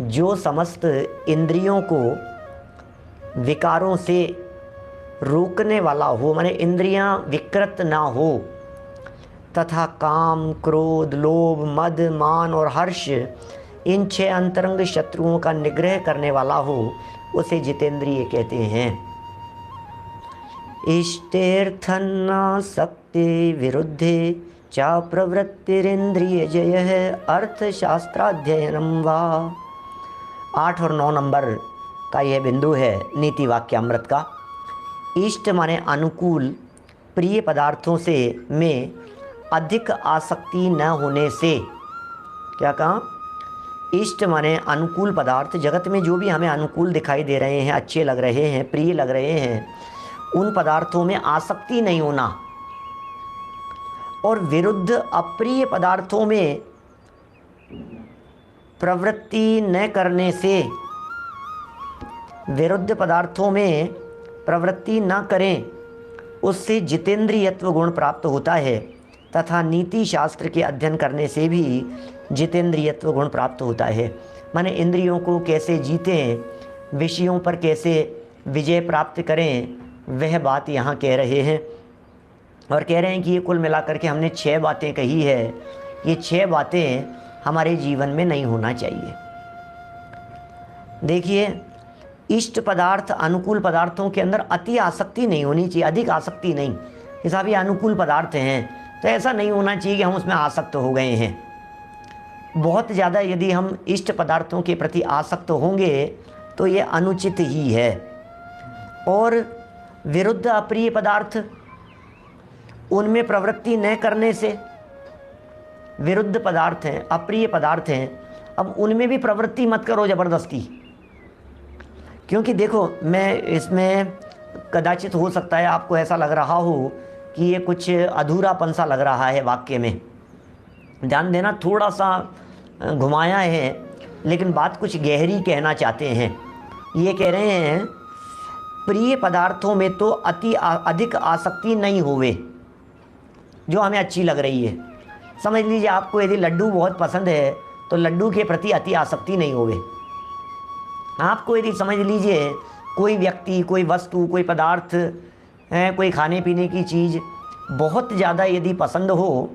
जो समस्त इंद्रियों को विकारों से रोकने वाला हो, माने इंद्रियां विकृत ना हो, तथा काम, क्रोध, लोभ, मद, मान और हर्ष इन 6 अंतरंग शत्रुओं का निग्रह करने वाला हो, उसे जितेंद्रिय कहते हैं। इष्टेर्थनासक्ति विरुद्धे चा प्रवृत्तिरिंद्रिय जयः अर्थशास्त्राध्ययनम वा। 8 और 9 नंबर का यह बिंदु है नीति वाक्यामृत का। इष्ट माने अनुकूल, प्रिय पदार्थों से में अधिक आसक्ति न होने से। क्या कहा? इष्ट माने अनुकूल पदार्थ, जगत में जो भी हमें अनुकूल दिखाई दे रहे हैं, अच्छे लग रहे हैं, प्रिय लग रहे हैं, उन पदार्थों में आसक्ति नहीं होना। और विरुद्ध अप्रिय पदार्थों में प्रवृत्ति न करने से, विरुद्ध पदार्थों में प्रवृत्ति न करें, उससे जितेंद्रियत्व गुण प्राप्त होता है। तथा नीति शास्त्र के अध्ययन करने से भी जितेंद्रियत्व गुण प्राप्त होता है। माने इंद्रियों को कैसे जीतें, विषयों पर कैसे विजय प्राप्त करें, वह बात यहाँ कह रहे हैं। और कह रहे हैं कि ये कुल मिलाकर के हमने 6 बातें कही है, ये 6 बातें हमारे जीवन में नहीं होना चाहिए। देखिए, इष्ट पदार्थ, अनुकूल पदार्थों के अंदर अति आसक्ति नहीं होनी चाहिए, अधिक आसक्ति नहीं। जैसा भी अनुकूल पदार्थ हैं तो ऐसा नहीं होना चाहिए कि हम उसमें आसक्त हो गए हैं। बहुत ज़्यादा यदि हम इष्ट पदार्थों के प्रति आसक्त होंगे तो ये अनुचित ही है। और विरुद्ध अप्रिय पदार्थ, उनमें प्रवृत्ति न करने से, विरुद्ध पदार्थ हैं, अप्रिय पदार्थ हैं, अब उनमें भी प्रवृत्ति मत करो ज़बरदस्ती। क्योंकि देखो, मैं इसमें कदाचित हो सकता है आपको ऐसा लग रहा हो कि ये कुछ अधूरापन सा लग रहा है वाक्य में। ध्यान देना, थोड़ा सा घुमाया है लेकिन बात कुछ गहरी कहना चाहते हैं। ये कह रहे हैं प्रिय पदार्थों में तो अधिक आसक्ति नहीं होवे, जो हमें अच्छी लग रही है। समझ लीजिए, आपको यदि लड्डू बहुत पसंद है तो लड्डू के प्रति अति आसक्ति नहीं होवे। आपको यदि समझ लीजिए कोई व्यक्ति, कोई वस्तु, कोई पदार्थ है, कोई खाने पीने की चीज़ बहुत ज़्यादा यदि पसंद हो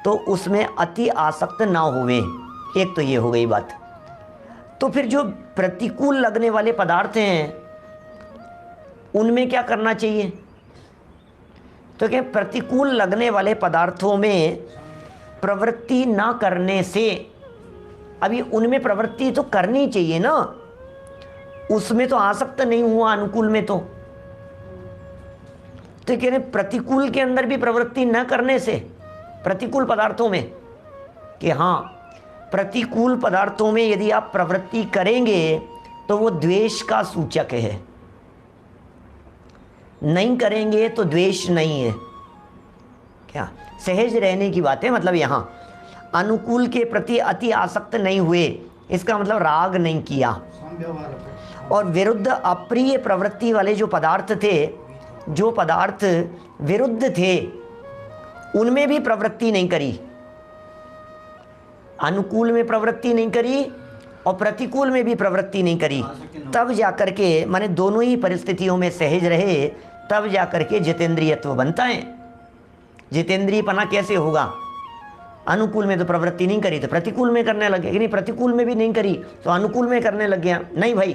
तो उसमें अति आसक्त ना होवे। एक तो ये हो गई बात। तो फिर जो प्रतिकूल लगने वाले पदार्थ हैं उनमें क्या करना चाहिए? तो क्या प्रतिकूल लगने वाले पदार्थों में प्रवृत्ति ना करने से, अभी उनमें प्रवृत्ति तो करनी चाहिए ना, उसमें तो आसक्त नहीं हुआ अनुकूल में। तो कह रहे प्रतिकूल के अंदर भी प्रवृत्ति न करने से, प्रतिकूल पदार्थों में, कि हाँ, प्रतिकूल पदार्थों में यदि आप प्रवृत्ति करेंगे तो वो द्वेष का सूचक है, नहीं करेंगे तो द्वेष नहीं है। क्या सहज रहने की बात है। मतलब यहाँ अनुकूल के प्रति अति आसक्त नहीं हुए, इसका मतलब राग नहीं किया। और विरुद्ध अप्रिय प्रवृत्ति वाले जो पदार्थ थे, जो पदार्थ विरुद्ध थे, उनमें भी प्रवृत्ति नहीं करी। अनुकूल में प्रवृत्ति नहीं करी और प्रतिकूल में भी प्रवृत्ति नहीं करी। तब जाकर के, माने दोनों ही परिस्थितियों में सहज रहे, तब जाकर के जितेंद्रियत्व बनता है। जितेंद्रियपना कैसे होगा? अनुकूल में तो प्रवृत्ति नहीं करी तो प्रतिकूल में करने लगे, नहीं प्रतिकूल में भी नहीं करी तो अनुकूल में करने लग गया। नहीं भाई,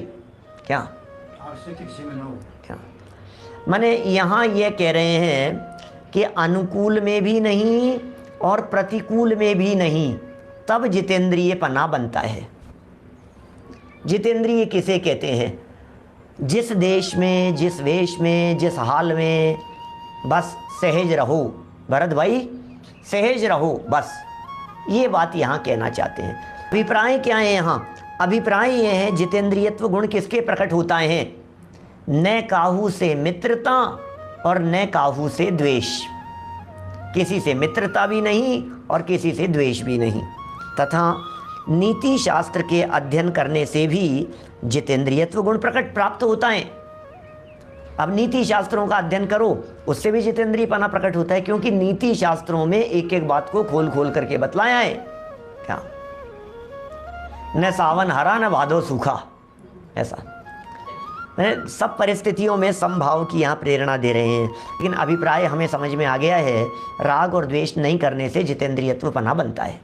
क्या माने यहाँ ये कह रहे हैं कि अनुकूल में भी नहीं और प्रतिकूल में भी नहीं, तब जितेंद्रियपना बनता है। जितेंद्रिय किसे कहते हैं? जिस देश में, जिस वेश में, जिस हाल में बस सहज रहो। भरत भाई, सहज रहो बस, ये बात यहाँ कहना चाहते हैं। अभिप्राय क्या है यहाँ? अभिप्राय ये है जितेंद्रियत्व गुण किसके प्रकट होता है? न काहू से मित्रता और न काहू से द्वेष। किसी से मित्रता भी नहीं और किसी से द्वेष भी नहीं। तथा नीति शास्त्र के अध्ययन करने से भी जितेंद्रियत्व गुण प्रकट प्राप्त होता है। अब नीति शास्त्रों का अध्ययन करो, उससे भी जितेंद्रियपना प्रकट होता है, क्योंकि नीति शास्त्रों में एक एक बात को खोल खोल करके बतलाया है। क्या न सावन हरा न भादो सूखा, ऐसा सब परिस्थितियों में समभाव की यहाँ प्रेरणा दे रहे हैं। लेकिन अभिप्राय हमें समझ में आ गया है, राग और द्वेष नहीं करने से जितेंद्रियत्व पना बनता है।